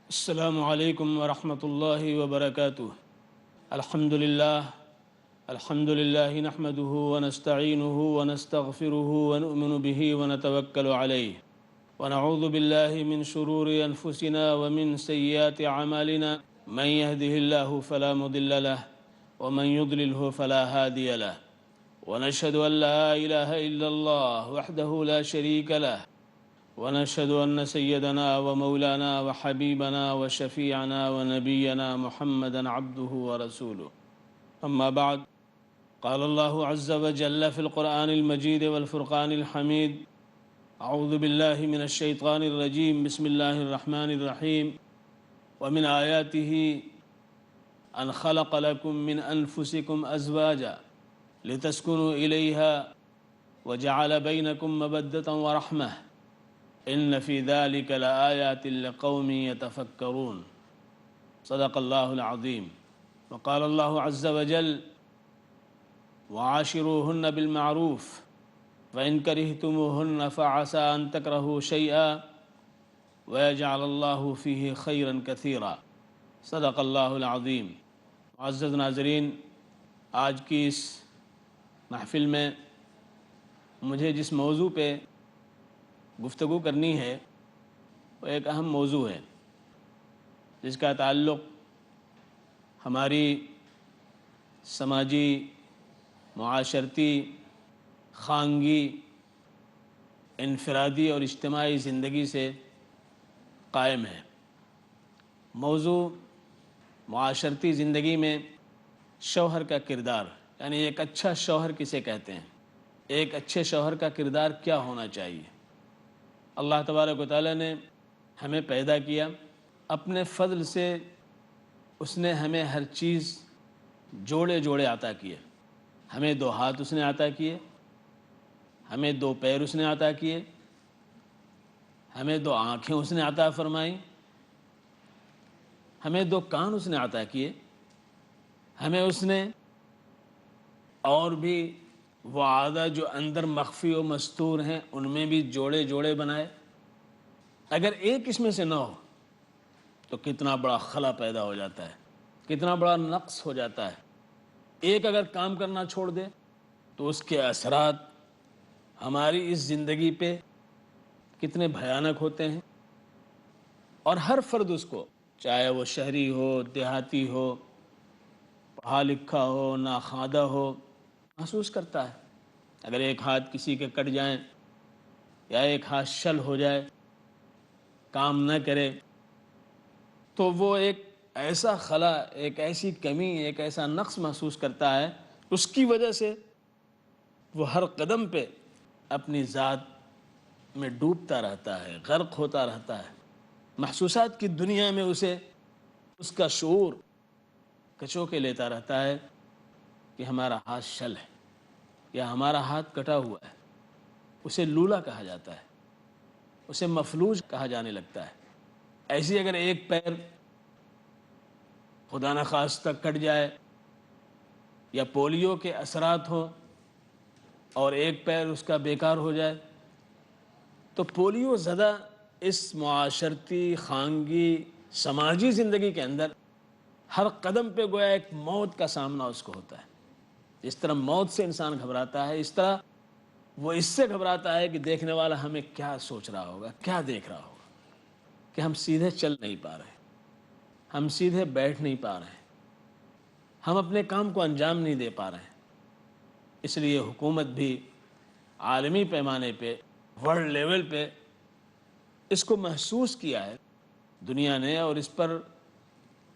السلام علیکم ورحمۃ اللہ وبرکاتہ۔ الحمد للہ نحمده ونستعینه ونستغفره ونؤمن به ونتوکل علیہ ونعوذ باللہ من شرور انفسنا ومن سیئات اعمالنا من يهده الله فلا مضل له ومن يضلله فلا هادي له ونشهد ان لا اله الا الله وحده لا شريك له ونشهد أن سيدنا ومولانا وحبيبنا وشفيعنا ونبينا محمدا عبده ورسوله. أما بعد، قال الله عز وجل في القرآن المجيد والفرقان الحميد: أعوذ بالله من الشيطان الرجيم، بسم الله الرحمن الرحيم. ومن آياته أن خلق لكم من أنفسكم أزواجا لتسكنوا إليها وجعل بينكم مودة ورحمة إن في ذلك لآيات لقوم يتفكرون. صدق الله العظيم. وقال الله عز وجل: وعاشروهن بالمعروف فإن كرهتموهن فعسى أن تكرهوا شيئا ويجعل الله فيه خيرا كثيرا. صدق الله العظيم. معزز ناظرین، آج کی اس محفل میں مجھے جس موضوع پہ گفتگو کرنی ہے وہ ایک اہم موضوع ہے جس کا تعلق ہماری سماجی، معاشرتی، خانگی، انفرادی اور اجتماعی زندگی سے قائم ہے۔ موضوع معاشرتی زندگی میں شوہر کا کردار، یعنی ایک اچھا شوہر کسے کہتے ہیں، ایک اچھے شوہر کا کردار کیا ہونا چاہیے۔ اللہ تبارک و تعالیٰ نے ہمیں پیدا کیا، اپنے فضل سے اس نے ہمیں ہر چیز جوڑے جوڑے عطا کیے۔ ہمیں 2 ہاتھ اس نے عطا کیے، ہمیں 2 پیر اس نے عطا کیے، ہمیں 2 آنکھیں اس نے عطا فرمائیں، ہمیں 2 کان اس نے عطا کیے، ہمیں اس نے اور بھی وہ اعضاء جو اندر مخفی و مستور ہیں ان میں بھی جوڑے جوڑے بنائے۔ اگر ایک اس میں سے نہ ہو تو کتنا بڑا خلا پیدا ہو جاتا ہے، کتنا بڑا نقص ہو جاتا ہے۔ ایک اگر کام کرنا چھوڑ دے تو اس کے اثرات ہماری اس زندگی پہ کتنے بھیانک ہوتے ہیں، اور ہر فرد اس کو، چاہے وہ شہری ہو، دیہاتی ہو، پڑھا لکھا ہو، ناخواندہ ہو، محسوس کرتا ہے۔ اگر ایک ہاتھ کسی کے کٹ جائیں یا ایک ہاتھ شل ہو جائے، کام نہ کرے، تو وہ ایک ایسا خلا، ایک ایسی کمی، ایک ایسا نقص محسوس کرتا ہے۔ اس کی وجہ سے وہ ہر قدم پہ اپنی ذات میں ڈوبتا رہتا ہے، غرق ہوتا رہتا ہے۔ محسوسات کی دنیا میں اسے اس کا شعور کچوکے لیتا رہتا ہے کہ ہمارا ہاتھ شل ہے یا ہمارا ہاتھ کٹا ہوا ہے۔ اسے لولا کہا جاتا ہے، اسے مفلوج کہا جانے لگتا ہے۔ ایسی اگر ایک پیر خدا نخواستہ کٹ جائے یا پولیو کے اثرات ہوں اور ایک پیر اس کا بیکار ہو جائے، تو پولیو زدہ اس معاشرتی، خانگی، سماجی زندگی کے اندر ہر قدم پہ گویا ایک موت کا سامنا اس کو ہوتا ہے۔ جس طرح موت سے انسان گھبراتا ہے، اس طرح وہ اس سے گھبراتا ہے کہ دیکھنے والا ہمیں کیا سوچ رہا ہوگا، کیا دیکھ رہا ہوگا، کہ ہم سیدھے چل نہیں پا رہے، ہم سیدھے بیٹھ نہیں پا رہے، ہم اپنے کام کو انجام نہیں دے پا رہے۔ اس لیے حکومت بھی عالمی پیمانے پہ، ورلڈ لیول پہ اس کو محسوس کیا ہے دنیا نے، اور اس پر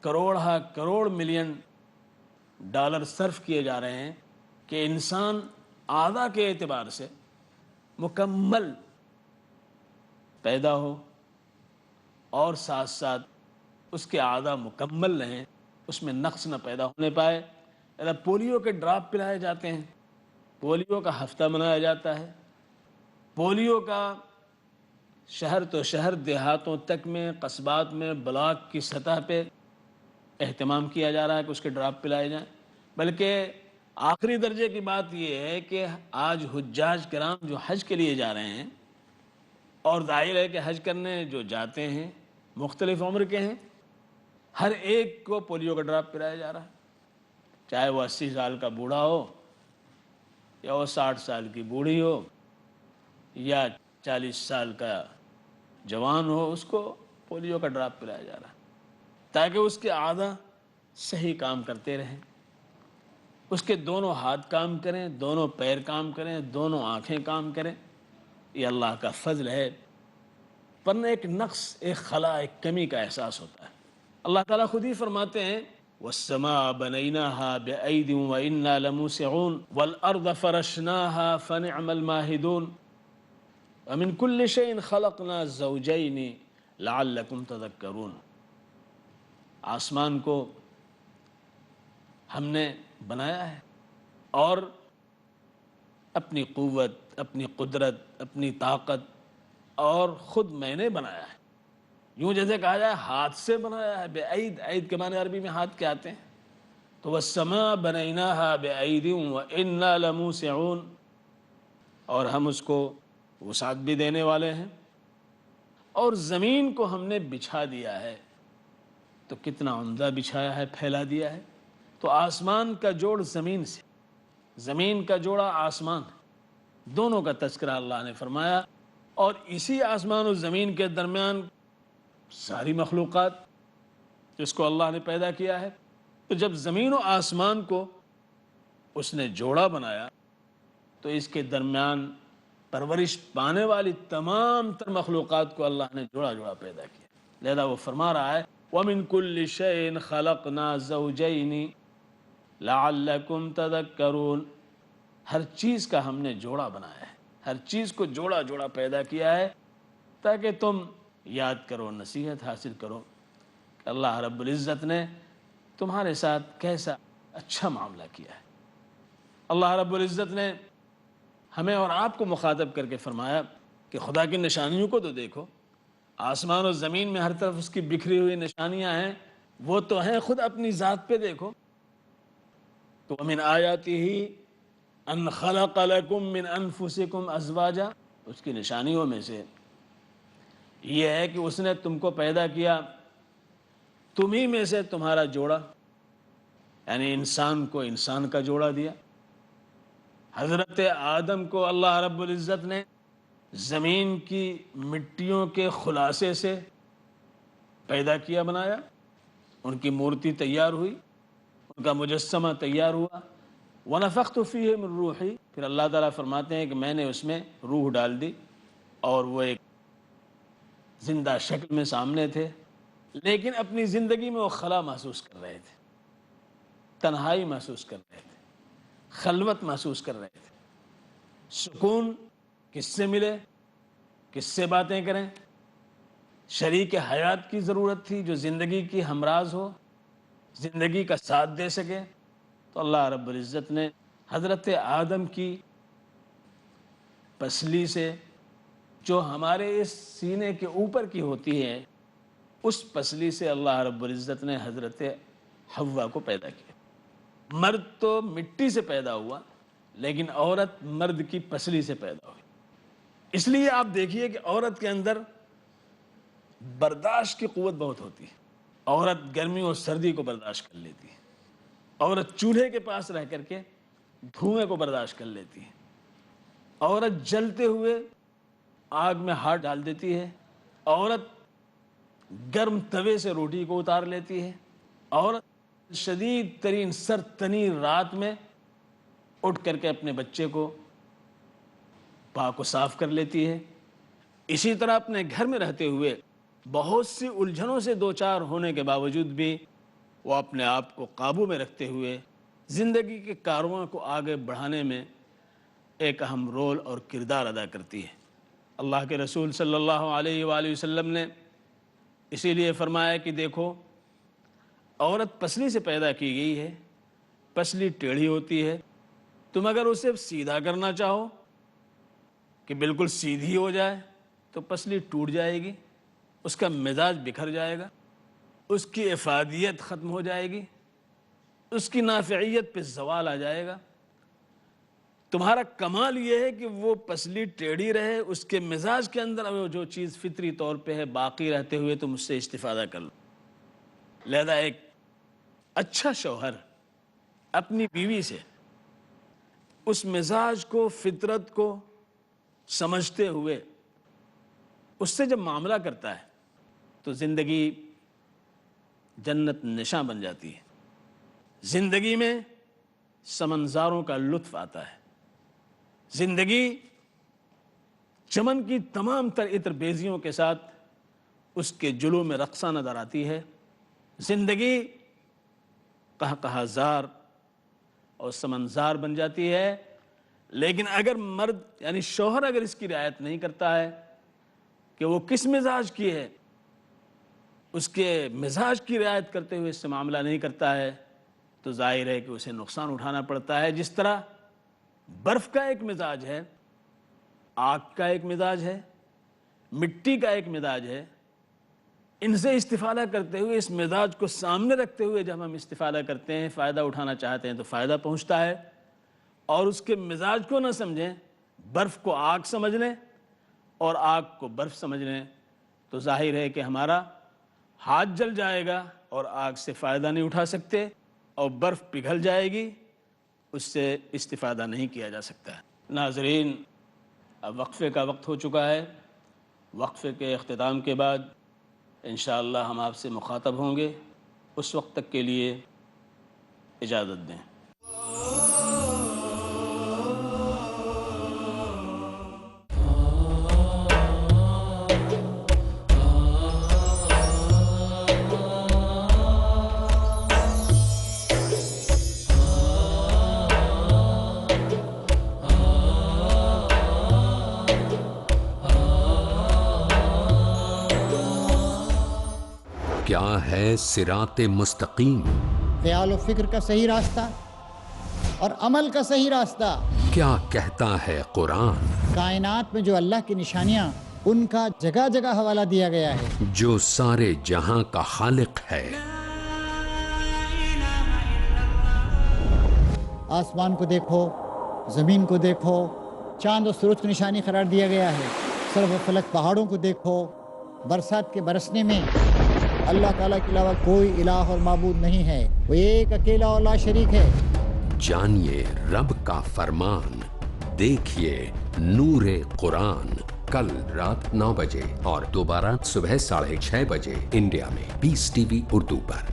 کروڑ ہا کروڑ ملین ڈالر صرف کیے جا رہے ہیں کہ انسان اعضاء کے اعتبار سے مکمل پیدا ہو اور ساتھ ساتھ اس کے اعضاء مکمل رہیں، اس میں نقص نہ پیدا ہونے پائے۔ پولیو کے ڈراپ پلائے جاتے ہیں، پولیو کا ہفتہ منایا جاتا ہے، پولیو کا شہر تو شہر، دیہاتوں تک میں، قصبات میں، بلاک کی سطح پہ اہتمام کیا جا رہا ہے کہ اس کے ڈراپ پلائے جائیں۔ بلکہ آخری درجے کی بات یہ ہے کہ آج حجاج کرام جو حج کے لیے جا رہے ہیں، اور ظاہر ہے کہ حج کرنے جو جاتے ہیں مختلف عمر کے ہیں، ہر ایک کو پولیو کا ڈراپ پلایا جا رہا ہے، چاہے وہ 80 سال کا بوڑھا ہو یا وہ 60 سال کی بوڑھی ہو یا 40 سال کا جوان ہو، اس کو پولیو کا ڈراپ پلایا جا رہا ہے تاکہ اس کے اعضاء صحیح کام کرتے رہیں، اس کے دونوں ہاتھ کام کریں، دونوں پیر کام کریں، دونوں آنکھیں کام کریں۔ یہ اللہ کا فضل ہے، ورنہ ایک نقص، ایک خلا، ایک کمی کا احساس ہوتا ہے۔ اللہ تعالیٰ خود ہی فرماتے ہیں وَالسَّمَاءَ بَنَيْنَاهَا بِأَيْدٍ وَإِنَّا لَمُوسِعُونَ وَالْأَرْضَ فَرَشْنَاهَا فَنِعْمَ الْمَاهِدُونَ وَمِن كُلِّ شَيْءٍ خَلَقْنَا زَوْجَيْنِ لَعَلَّكُمْ تَذَكَّرُونَ۔ آسمان کو ہم نے بنایا ہے اور اپنی قوت، اپنی قدرت، اپنی طاقت اور خود میں نے بنایا ہے، یوں جیسے کہا جائے ہاتھ سے بنایا ہے۔ بے عید، عید کے معنی عربی میں ہاتھ کے آتے ہیں، تو والسماء بنیناہا بعید وانا لموسعون، اور ہم اس کو وسعت بھی دینے والے ہیں، اور زمین کو ہم نے بچھا دیا ہے، تو کتنا عمدہ بچھایا ہے، پھیلا دیا ہے۔ تو آسمان کا جوڑ زمین سے، زمین کا جوڑا آسمان، دونوں کا تذکرہ اللہ نے فرمایا، اور اسی آسمان و زمین کے درمیان ساری مخلوقات جس کو اللہ نے پیدا کیا ہے۔ تو جب زمین و آسمان کو اس نے جوڑا بنایا تو اس کے درمیان پرورش پانے والی تمام تر مخلوقات کو اللہ نے جوڑا جوڑا پیدا کیا، لہذا وہ فرما رہا ہے وَمِن كُلِّ شَيْءٍ خَلَقْنَا زَوْجَيْنِ لَعَلَّكُمْ تَذَكَّرُونَ۔ ہر چیز کا ہم نے جوڑا بنایا ہے، ہر چیز کو جوڑا جوڑا پیدا کیا ہے تاکہ تم یاد کرو، نصیحت حاصل کرو کہ اللہ رب العزت نے تمہارے ساتھ کیسا اچھا معاملہ کیا ہے۔ اللہ رب العزت نے ہمیں اور آپ کو مخاطب کر کے فرمایا کہ خدا کی نشانیوں کو تو دیکھو، آسمان و زمین میں ہر طرف اس کی بکھری ہوئی نشانیاں ہیں، وہ تو ہیں، خود اپنی ذات پہ دیکھو۔ تو وَمِنْ آیَاتِهِ أَنْ خَلَقَ لَكُم مِّنْ أَنفُسِكُمْ أَزْوَاجًا، اس کی نشانیوں میں سے یہ ہے کہ اس نے تم کو پیدا کیا، تمہیں میں سے تمہارا جوڑا، یعنی انسان کو انسان کا جوڑا دیا۔ حضرت آدم کو اللہ رب العزت نے زمین کی مٹیوں کے خلاصے سے پیدا کیا، بنایا، ان کی مورتی تیار ہوئی، ان کا مجسمہ تیار ہوا۔ وَنَفَخْتُ فِيهِ مِن رُوحِي، پھر اللہ تعالیٰ فرماتے ہیں کہ میں نے اس میں روح ڈال دی، اور وہ ایک زندہ شکل میں سامنے تھے، لیکن اپنی زندگی میں وہ خلا محسوس کر رہے تھے، تنہائی محسوس کر رہے تھے، خلوت محسوس کر رہے تھے۔ سکون کس سے ملے، کس سے باتیں کریں؟ شریک حیات کی ضرورت تھی جو زندگی کی ہمراز ہو، زندگی کا ساتھ دے سکے۔ تو اللہ رب العزت نے حضرت آدم کی پسلی سے، جو ہمارے اس سینے کے اوپر کی ہوتی ہے، اس پسلی سے اللہ رب العزت نے حضرت حوا کو پیدا کیا۔ مرد تو مٹی سے پیدا ہوا، لیکن عورت مرد کی پسلی سے پیدا ہوئی۔ اس لیے آپ دیکھیے کہ عورت کے اندر برداشت کی قوت بہت ہوتی ہے، عورت گرمی اور سردی کو برداشت کر لیتی ہے، عورت چولہے کے پاس رہ کر کے دھوئیں کو برداشت کر لیتی ہے، عورت جلتے ہوئے آگ میں ہاتھ ڈال دیتی ہے، عورت گرم توے سے روٹی کو اتار لیتی ہے، عورت شدید ترین سرد تنیر رات میں اٹھ کر کے اپنے بچے کو پاک و صاف کر لیتی ہے۔ اسی طرح اپنے گھر میں رہتے ہوئے بہت سی الجھنوں سے دوچار ہونے کے باوجود بھی وہ اپنے آپ کو قابو میں رکھتے ہوئے زندگی کے کارواں کو آگے بڑھانے میں ایک اہم رول اور کردار ادا کرتی ہے۔ اللہ کے رسول صلی اللہ علیہ وآلہ وسلم نے اسی لیے فرمایا کہ دیکھو، عورت پسلی سے پیدا کی گئی ہے، پسلی ٹیڑھی ہوتی ہے، تم اگر اسے سیدھا کرنا چاہو کہ بالکل سیدھی ہو جائے تو پسلی ٹوٹ جائے گی، اس کا مزاج بکھر جائے گا، اس کی افادیت ختم ہو جائے گی، اس کی نافعیت پہ زوال آ جائے گا۔ تمہارا کمال یہ ہے کہ وہ پسلی ٹیڑھی رہے، اس کے مزاج کے اندر وہ جو چیز فطری طور پہ ہے باقی رہتے ہوئے تم اس سے استفادہ کر لو۔ لہذا ایک اچھا شوہر اپنی بیوی سے اس مزاج کو، فطرت کو سمجھتے ہوئے اس سے جب معاملہ کرتا ہے تو زندگی جنت نشاں بن جاتی ہے، زندگی میں سمنظاروں کا لطف آتا ہے، زندگی چمن کی تمام تر عطر بیزیوں کے ساتھ اس کے جلوہ میں رقصہ نظر آتی ہے، زندگی قہقہازار اور سمنظار بن جاتی ہے۔ لیکن اگر مرد یعنی شوہر اگر اس کی رعایت نہیں کرتا ہے کہ وہ کس مزاج کی ہے، اس کے مزاج کی رعایت کرتے ہوئے اس سے معاملہ نہیں کرتا ہے، تو ظاہر ہے کہ اسے نقصان اٹھانا پڑتا ہے۔ جس طرح برف کا ایک مزاج ہے، آگ کا ایک مزاج ہے، مٹی کا ایک مزاج ہے، ان سے استفادہ کرتے ہوئے، اس مزاج کو سامنے رکھتے ہوئے جب ہم استفادہ کرتے ہیں، فائدہ اٹھانا چاہتے ہیں تو فائدہ پہنچتا ہے، اور اس کے مزاج کو نہ سمجھیں، برف کو آگ سمجھ لیں اور آگ کو برف سمجھ لیں، تو ظاہر ہے کہ ہمارا ہاتھ جل جائے گا اور آگ سے فائدہ نہیں اٹھا سکتے، اور برف پگھل جائے گی، اس سے استفادہ نہیں کیا جا سکتا ہے۔ ناظرین، اب وقفے کا وقت ہو چکا ہے۔ وقفے کے اختتام کے بعد انشاءاللہ ہم آپ سے مخاطب ہوں گے، اس وقت تک کے لیے اجازت دیں۔ کیا ہے صراط مستقیم؟ خیال و فکر کا صحیح راستہ اور عمل کا صحیح راستہ۔ کیا کہتا ہے قرآن؟ کائنات میں جو اللہ کی نشانیاں، ان کا جگہ جگہ حوالہ دیا گیا ہے۔ جو سارے جہاں کا خالق ہے۔ آسمان کو دیکھو، زمین کو دیکھو، چاند و سورج کو نشانی قرار دیا گیا ہے۔ سرو و فلک پہاڑوں کو دیکھو، برسات کے برسنے میں اللہ تعالیٰ کے علاوہ کوئی الہ اور معبود نہیں ہے، وہ ایک اکیلا اور لا شریک ہے۔ جانیے رب کا فرمان، دیکھیے نور قرآن، کل رات 9 بجے اور دوبارہ صبح 6:30 بجے انڈیا میں پیس ٹی وی اردو پر۔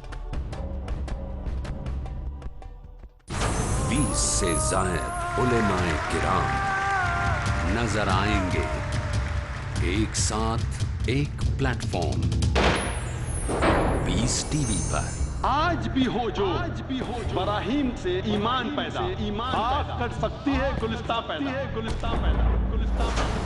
20 سے زائد علماء کرام نظر آئیں گے، ایک ساتھ ایک پلیٹ فارم، پیس ٹی وی پر۔ آج بھی ہو جو براہیم سے ایمان پیدا، آگ کٹ سکتی ہے گلستہ پیدا۔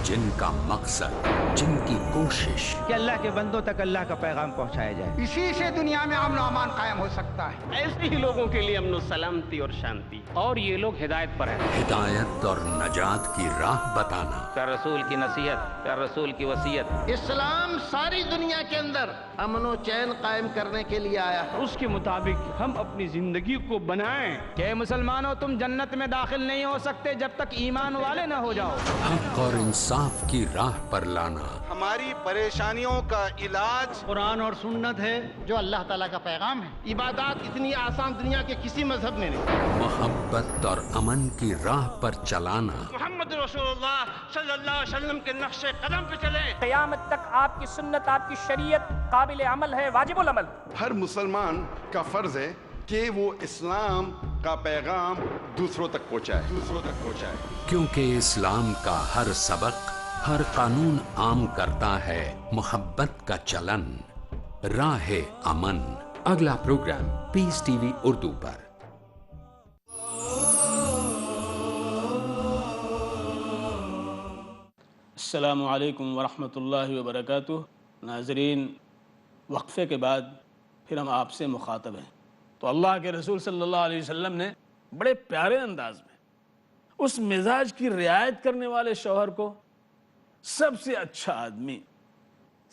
جن کا مقصد، جن کی کوشش کہ اللہ کے بندوں تک اللہ کا پیغام پہنچایا جائے۔ اسی سے دنیا میں امن و امان قائم ہو سکتا ہے۔ ایسے ہی لوگوں کے لیے امن و سلامتی اور شانتی، اور یہ لوگ ہدایت پر ہیں۔ ہدایت اور نجات کی راہ بتانا۔ پیار رسول کی نصیحت، پیار رسول کی وصیت، اسلام ساری دنیا کے اندر امن و چین قائم کرنے کے لیے آیا ہے۔ اس کے مطابق ہم اپنی زندگی کو بنائیں کہ مسلمانوں تم جنت میں داخل نہیں ہو سکتے جب تک ایمان والے نہ ہو جاؤ۔ حق اور انصاف کی راہ پر لانا۔ ہماری پریشانیوں کا علاج قرآن اور سنت ہے، جو اللہ تعالیٰ کا پیغام ہے۔ عبادات اتنی آسان دنیا کے کسی مذہب میں نہیں۔ محبت اور امن کی راہ پر چلانا۔ محمد رسول اللہ صلی اللہ علیہ وسلم کے نقش قدم پہ چلیں۔ قیامت تک آپ کی سنت، آپ کی شریعت قابل عمل ہے، واجب العمل۔ ہر مسلمان کا فرض ہے کہ وہ اسلام کا پیغام دوسروں تک پہنچائے۔ کیونکہ اسلام کا ہر سبق، ہر قانون عام کرتا ہے محبت کا چلن، راہ امن۔ اگلا پروگرام پیس ٹی وی اردو پر۔ السلام علیکم ورحمۃ اللہ وبرکاتہ۔ ناظرین، وقفے کے بعد پھر ہم آپ سے مخاطب ہیں۔ تو اللہ کے رسول صلی اللہ علیہ وسلم نے بڑے پیارے انداز میں اس مزاج کی رعایت کرنے والے شوہر کو سب سے اچھا آدمی،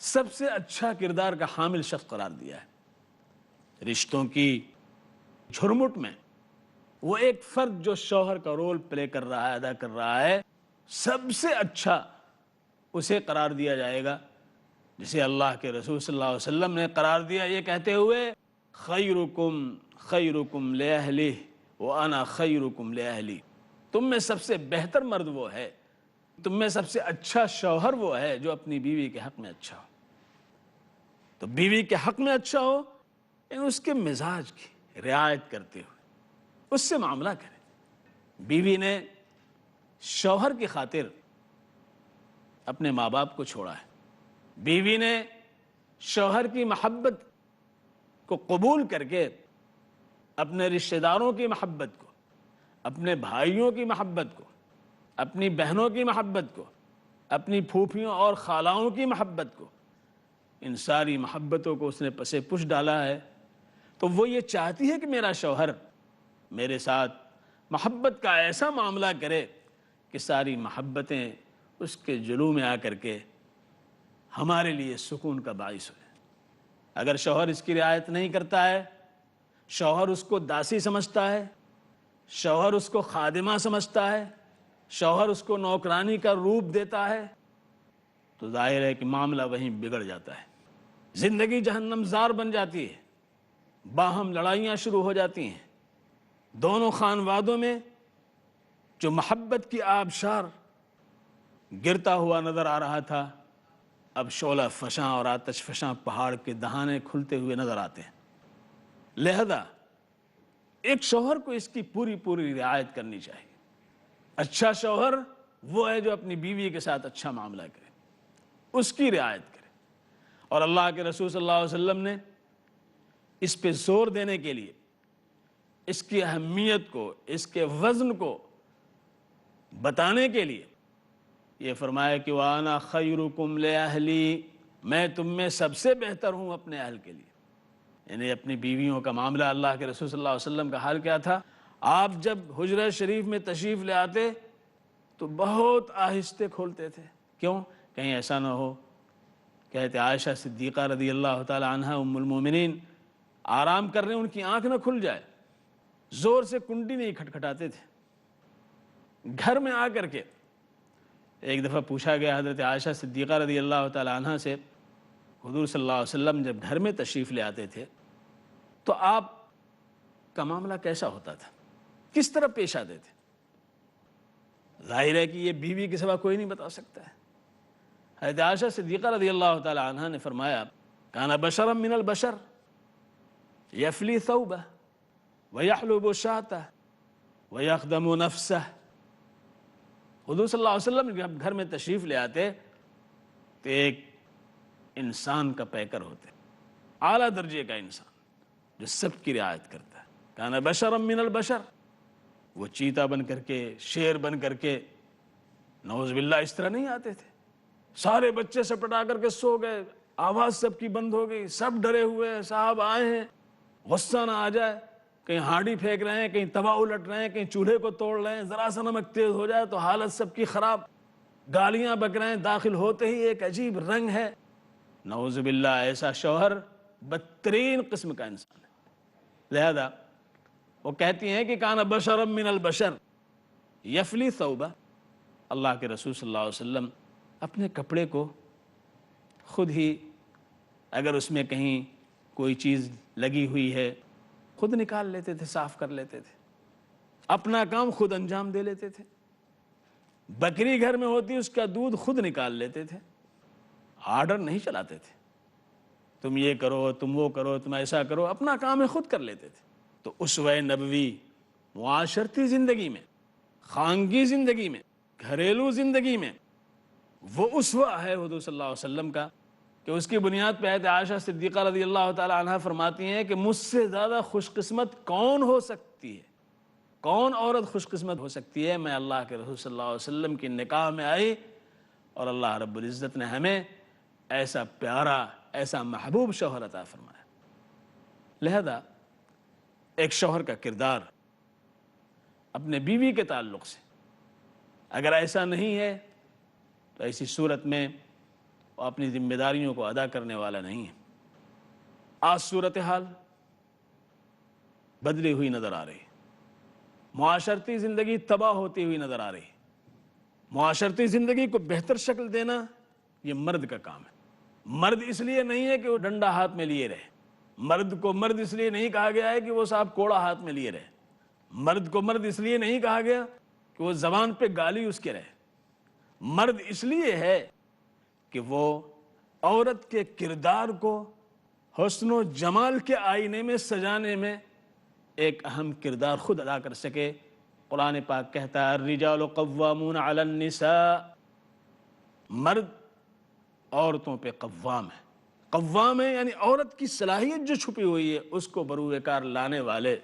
سب سے اچھا کردار کا حامل شخص قرار دیا ہے۔ رشتوں کی جھرمٹ میں وہ ایک فرد جو شوہر کا رول پلے کر رہا ہے، ادا کر رہا ہے، سب سے اچھا اسے قرار دیا جائے گا، جسے اللہ کے رسول صلی اللہ علیہ وسلم نے قرار دیا یہ کہتے ہوئے خیرکم خیرکم لأہلہ وأنا خیرکم لأہلی، تم میں سب سے بہتر مرد وہ ہے، تم میں سب سے اچھا شوہر وہ ہے جو اپنی بیوی کے حق میں اچھا ہو۔ تو بیوی کے حق میں اچھا ہو یعنی اس کے مزاج کی رعایت کرتے ہوئے اس سے معاملہ کرے۔ بیوی نے شوہر کی خاطر اپنے ماں باپ کو چھوڑا ہے، بیوی نے شوہر کی محبت کو قبول کر کے اپنے رشتہ داروں کی محبت کو، اپنے بھائیوں کی محبت کو، اپنی بہنوں کی محبت کو، اپنی پھوپھیوں اور خالاؤں کی محبت کو، ان ساری محبتوں کو اس نے پسے پش ڈالا ہے۔ تو وہ یہ چاہتی ہے کہ میرا شوہر میرے ساتھ محبت کا ایسا معاملہ کرے کہ ساری محبتیں اس کے جلو میں آ کر کے ہمارے لیے سکون کا باعث ہوئے۔ اگر شوہر اس کی رعایت نہیں کرتا ہے، شوہر اس کو داسی سمجھتا ہے، شوہر اس کو خادمہ سمجھتا ہے، شوہر اس کو نوکرانی کا روپ دیتا ہے، تو ظاہر ہے کہ معاملہ وہیں بگڑ جاتا ہے، زندگی جہنم زار بن جاتی ہے، باہم لڑائیاں شروع ہو جاتی ہیں۔ دونوں خانوادوں میں جو محبت کی آبشار گرتا ہوا نظر آ رہا تھا، اب شعلہ فشاں اور آتش فشاں پہاڑ کے دہانے کھلتے ہوئے نظر آتے ہیں۔ لہذا ایک شوہر کو اس کی پوری رعایت کرنی چاہیے۔ اچھا شوہر وہ ہے جو اپنی بیوی کے ساتھ اچھا معاملہ کرے، اس کی رعایت کرے۔ اور اللہ کے رسول صلی اللہ علیہ وسلم نے اس پہ زور دینے کے لیے، اس کی اہمیت کو، اس کے وزن کو بتانے کے لیے یہ فرمایا کہ وَأَنَا خَيْرُكُمْ لِأَهْلِي، میں تم میں سب سے بہتر ہوں اپنے اہل کے لیے۔ یعنی اپنی بیویوں کا معاملہ، اللہ کے رسول صلی اللہ علیہ وسلم کا حال کیا تھا؟ آپ جب حجرہ شریف میں تشریف لے آتے تو بہت آہستہ کھولتے تھے۔ کیوں؟ کہیں ایسا نہ ہو کہتے عائشہ صدیقہ رضی اللہ تعالی عنہ ام المومنین آرام کر رہے ہیں، ان کی آنکھ نہ کھل جائے، زور سے کنڈی نہیں کھٹکھٹاتے تھے۔ گھر میں آ کر کے ایک دفعہ پوچھا گیا حضرت عائشہ صدیقہ رضی اللہ تعالی عنہ سے، حضور صلی اللہ علیہ وسلم جب گھر میں تشریف لے آتے تھے تو آپ کا معاملہ کیسا ہوتا تھا، کس طرح پیش آتے تھے؟ ظاہر ہے کہ یہ بیوی کے سوا کوئی نہیں بتا سکتا ہے۔ حضرت عائشہ صدیقہ رضی اللہ تعالی عنہ نے فرمایا کان بشرا من البشر یفلی ثوبہ ویحلب شاۃہ ویخدم نفسہ۔ حضور صلی اللہ علیہ وسلم جب گھر میں تشریف لے آتے تو ایک انسان کا پیکر ہوتے، اعلیٰ درجے کا انسان جو سب کی رعایت کرتا ہے۔ کان بشرا من البشر، وہ چیتا بن کر کے، شیر بن کر کے، نعوذ باللہ اس طرح نہیں آتے تھے۔ سارے بچے سپٹا کر کے سو گئے، آواز سب کی بند ہو گئی، سب ڈرے ہوئے، صاحب آئے ہیں، غصہ نہ آ جائے، کہیں ہانڈی پھینک رہے ہیں، کہیں توا الٹ رہے ہیں، کہیں چولہے کو توڑ رہے ہیں، ذرا سا نمک تیز ہو جائے تو حالت سب کی خراب، گالیاں بک رہے ہیں، داخل ہوتے ہی ایک عجیب رنگ ہے۔ نعوذ باللہ ایسا شوہر بدترین قسم کا انسان ہے۔ لہذا وہ کہتی ہیں کہ کان بشرا من البشر یفلی ثوبہ، اللہ کے رسول صلی اللہ علیہ وسلم اپنے کپڑے کو خود ہی، اگر اس میں کہیں کوئی چیز لگی ہوئی ہے خود نکال لیتے تھے، صاف کر لیتے تھے، اپنا کام خود انجام دے لیتے تھے۔ بکری گھر میں ہوتی اس کا دودھ خود نکال لیتے تھے، آرڈر نہیں چلاتے تھے، تم یہ کرو، تم وہ کرو، تم ایسا کرو، اپنا کام خود کر لیتے تھے۔ تو اسوہ نبوی معاشرتی زندگی میں، خانگی زندگی میں، گھریلو زندگی میں وہ اسوہ ہے حضور صلی اللہ علیہ وسلم کا، کہ اس کی بنیاد پہ حضرت عائشہ صدیقہ رضی اللہ تعالی عنہ فرماتی ہیں کہ مجھ سے زیادہ خوش قسمت کون ہو سکتی ہے، کون عورت خوش قسمت ہو سکتی ہے؟ میں اللہ کے رسول صلی اللہ علیہ وسلم کی نکاح میں آئی اور اللہ رب العزت نے ہمیں ایسا پیارا، ایسا محبوب شوہر عطا فرمایا۔ لہذا ایک شوہر کا کردار اپنے بیوی کے تعلق سے اگر ایسا نہیں ہے تو ایسی صورت میں وہ اپنی ذمہ داریوں کو ادا کرنے والا نہیں ہے۔ آج صورتحال بدلی ہوئی نظر آ رہی ہے۔ معاشرتی زندگی تباہ ہوتی ہوئی نظر آ رہی ہے۔ معاشرتی زندگی کو بہتر شکل دینا یہ مرد کا کام ہے۔ مرد اس لیے نہیں ہے کہ وہ ڈنڈا ہاتھ میں لیے رہے، مرد کو مرد اس لیے نہیں کہا گیا ہے کہ وہ صاحب کوڑا ہاتھ میں لیے رہے، مرد کو مرد اس لیے نہیں کہا گیا کہ وہ زبان پہ گالی اس کے رہے۔ مرد اس لیے ہے کہ وہ عورت کے کردار کو حسن و جمال کے آئینے میں سجانے میں ایک اہم کردار خود ادا کر سکے۔ قرآن پاک کہتا ہے الرجال قوامون علی النساء، مرد عورتوں پہ قوام ہے۔ قوام ہے یعنی عورت کی صلاحیت جو چھپی ہوئی ہے اس کو بروئے کار لانے والے،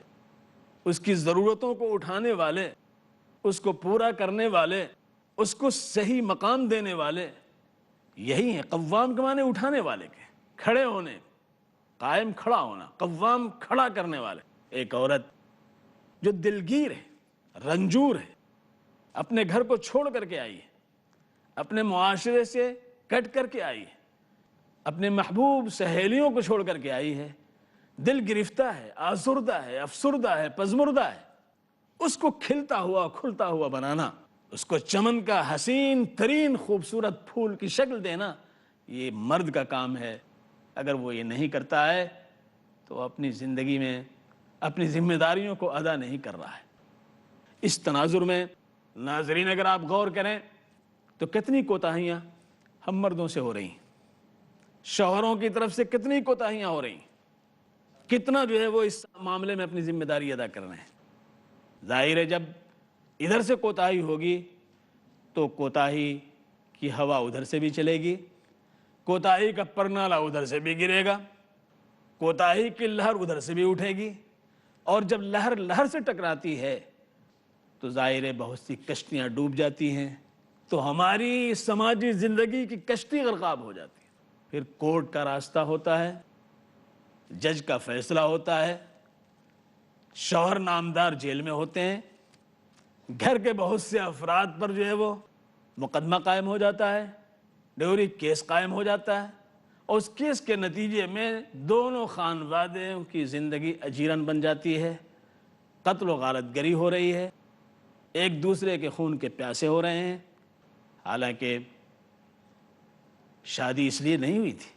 اس کی ضرورتوں کو اٹھانے والے، اس کو پورا کرنے والے، اس کو صحیح مقام دینے والے یہی ہیں۔ قوام کے معنی اٹھانے والے کے، کھڑے ہونے، قائم کھڑا ہونا، قوام کھڑا کرنے والے۔ ایک عورت جو دلگیر ہے، رنجور ہے، اپنے گھر کو چھوڑ کر کے آئی ہے، اپنے معاشرے سے کٹ کر کے آئی ہے، اپنے محبوب سہیلیوں کو چھوڑ کر کے آئی ہے، دل گرفتہ ہے، آزردہ ہے، افسردہ ہے، پزمردہ ہے، اس کو کھلتا ہوا کھلتا ہوا بنانا، اس کو چمن کا حسین ترین خوبصورت پھول کی شکل دینا، یہ مرد کا کام ہے۔ اگر وہ یہ نہیں کرتا ہے تو اپنی زندگی میں اپنی ذمہ داریوں کو ادا نہیں کر رہا ہے۔ اس تناظر میں ناظرین اگر آپ غور کریں تو کتنی کوتاہیاں ہم مردوں سے ہو رہی ہیں، شوہروں کی طرف سے کتنی کوتاہیاں ہو رہی ہیں، کتنا جو ہے وہ اس معاملے میں اپنی ذمہ داری ادا کر رہے ہیں۔ ظاہر ہے جب ادھر سے کوتاہی ہوگی تو کوتاہی کی ہوا ادھر سے بھی چلے گی، کوتاہی کا پرنالہ ادھر سے بھی گرے گا، کوتاہی کی لہر ادھر سے بھی اٹھے گی، اور جب لہر لہر سے ٹکراتی ہے تو ظاہر ہے بہت سی کشتیاں ڈوب جاتی ہیں، تو ہماری سماجی زندگی کی کشتی غرقاب ہو جاتی ہے۔ پھر کورٹ کا راستہ ہوتا ہے، جج کا فیصلہ ہوتا ہے، شوہر نامدار جیل میں ہوتے ہیں، گھر کے بہت سے افراد پر جو ہے وہ مقدمہ قائم ہو جاتا ہے، ڈیوری کیس قائم ہو جاتا ہے، اور اس کیس کے نتیجے میں دونوں خانوادوں کی زندگی اجیرن بن جاتی ہے، قتل و غارت گری ہو رہی ہے، ایک دوسرے کے خون کے پیاسے ہو رہے ہیں۔ حالانکہ شادی اس لیے نہیں ہوئی تھی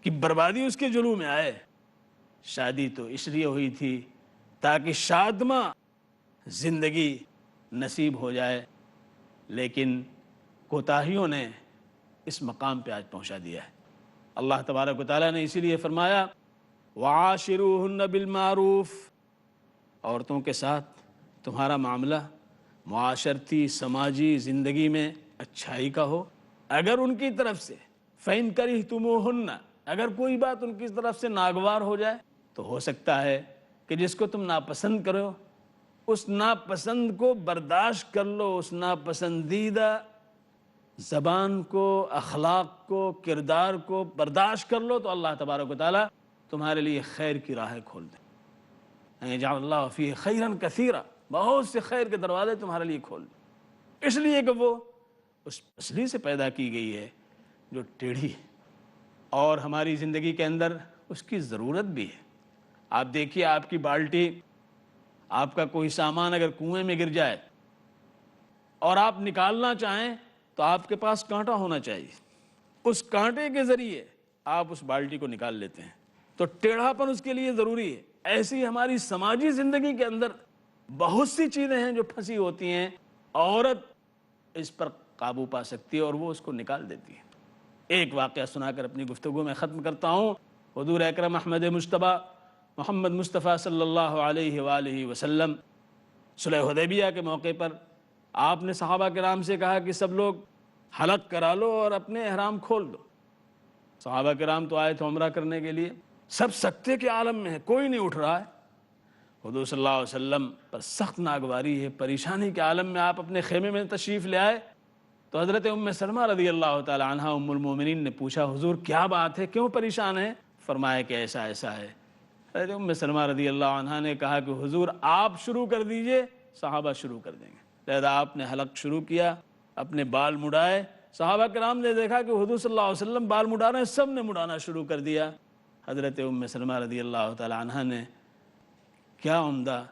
کہ بربادی اس کے جلو میں آئے، شادی تو اس لیے ہوئی تھی تاکہ شادمہ زندگی نصیب ہو جائے، لیکن کوتاہیوں نے اس مقام پہ آج پہنچا دیا ہے۔ اللہ تبارک و تعالیٰ نے اسی لیے فرمایا وَعَاشِرُوهُنَّ بِالْمَعْرُوفِ، عورتوں کے ساتھ تمہارا معاملہ معاشرتی سماجی زندگی میں اچھائی کا ہو۔ اگر ان کی طرف سے فَإِن كَرِهْتُمُوهُنَّ، اگر کوئی بات ان کی طرف سے ناگوار ہو جائے تو ہو سکتا ہے کہ جس کو تم ناپسند کرو اس ناپسند کو برداشت کر لو، اس ناپسندیدہ زبان کو، اخلاق کو، کردار کو برداشت کر لو، تو اللہ تبارک و تعالیٰ تمہارے لیے خیر کی راہیں کھول دے۔ جعل اللہ فیہ خیرا کثیرا، بہت سے خیر کے دروازے تمہارے لیے کھول دے، اس لیے کہ وہ اس پسلی سے پیدا کی گئی ہے جو ٹیڑھی ہے، اور ہماری زندگی کے اندر اس کی ضرورت بھی ہے۔ آپ دیکھیے آپ کی بالٹی، آپ کا کوئی سامان اگر کنویں میں گر جائے اور آپ نکالنا چاہیں تو آپ کے پاس کانٹا ہونا چاہیے، اس کانٹے کے ذریعے آپ اس بالٹی کو نکال لیتے ہیں، تو ٹیڑھا پن اس کے لیے ضروری ہے۔ ایسی ہماری سماجی زندگی کے اندر بہت سی چیزیں ہیں جو پھنسی ہوتی ہیں، عورت اس پر قابو پا سکتی ہے اور وہ اس کو نکال دیتی ہے۔ ایک واقعہ سنا کر اپنی گفتگو میں ختم کرتا ہوں۔ حضور اکرم احمد مجتبیٰ محمد مصطفیٰ صلی اللہ علیہ وآلہ وسلم صلح حدیبیہ کے موقع پر آپ نے صحابہ کرام سے کہا کہ سب لوگ حلق کرا لو اور اپنے احرام کھول دو۔ صحابہ کرام تو آئے تھے عمرہ کرنے کے لیے، سب سکتے کے عالم میں ہے، کوئی نہیں اٹھ رہا ہے۔ حضور صلی اللہ علیہ وسلم پر سخت ناگواری ہے، پریشانی کے عالم میں آپ اپنے خیمے میں تشریف لے آئے تو حضرت ام سلمہ رضی اللہ تعالی عنہ ام المومنین نے پوچھا حضور کیا بات ہے، کیوں پریشان ہیں؟ فرمایا کہ ایسا ایسا ہے۔ حضرت ام سلمہ رضی اللہ عنہ نے کہا کہ حضور آپ شروع کر دیجئے، صحابہ شروع کر دیں گے۔ لہذا آپ نے حلق شروع کیا، اپنے بال مڈائے، صحابہ کرام نے دیکھا کہ حضور صلی اللہ علیہ وسلم بال مڈا رہے ہیں، سب نے مڈانا شروع کر دیا۔ حضرت ام سلمہ رضی اللہ تعالی عنہ نے کیا عمدہ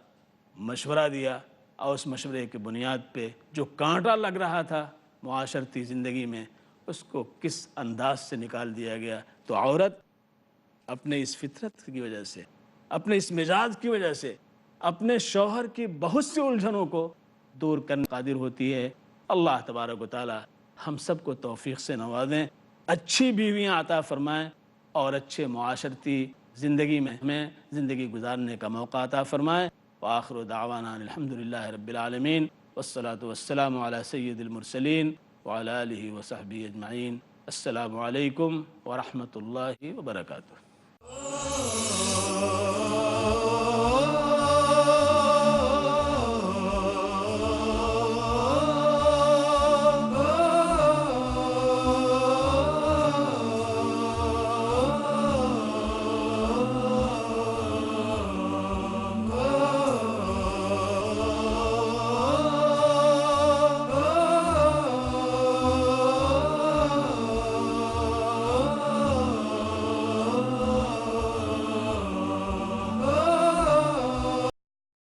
مشورہ دیا اور اس مشورے کی بنیاد پہ جو کانٹا لگ رہا تھا معاشرتی زندگی میں اس کو کس انداز سے نکال دیا گیا. تو عورت اپنے اس فطرت کی وجہ سے، اپنے اس مزاج کی وجہ سے، اپنے شوہر کی بہت سی الجھنوں کو دور کرنے قادر ہوتی ہے. اللہ تبارک و تعالی ہم سب کو توفیق سے نوازیں، اچھی بیویاں عطا فرمائیں اور اچھے معاشرتی زندگی میں ہمیں زندگی گزارنے کا موقع عطا فرمائیں. وآخر دعوانا الحمدللہ رب العالمین والصلاة والسلام علی سید المرسلین وعلی آلہ وصحبہ اجمعین. السلام علیکم ورحمۃ اللہ وبرکاتہ.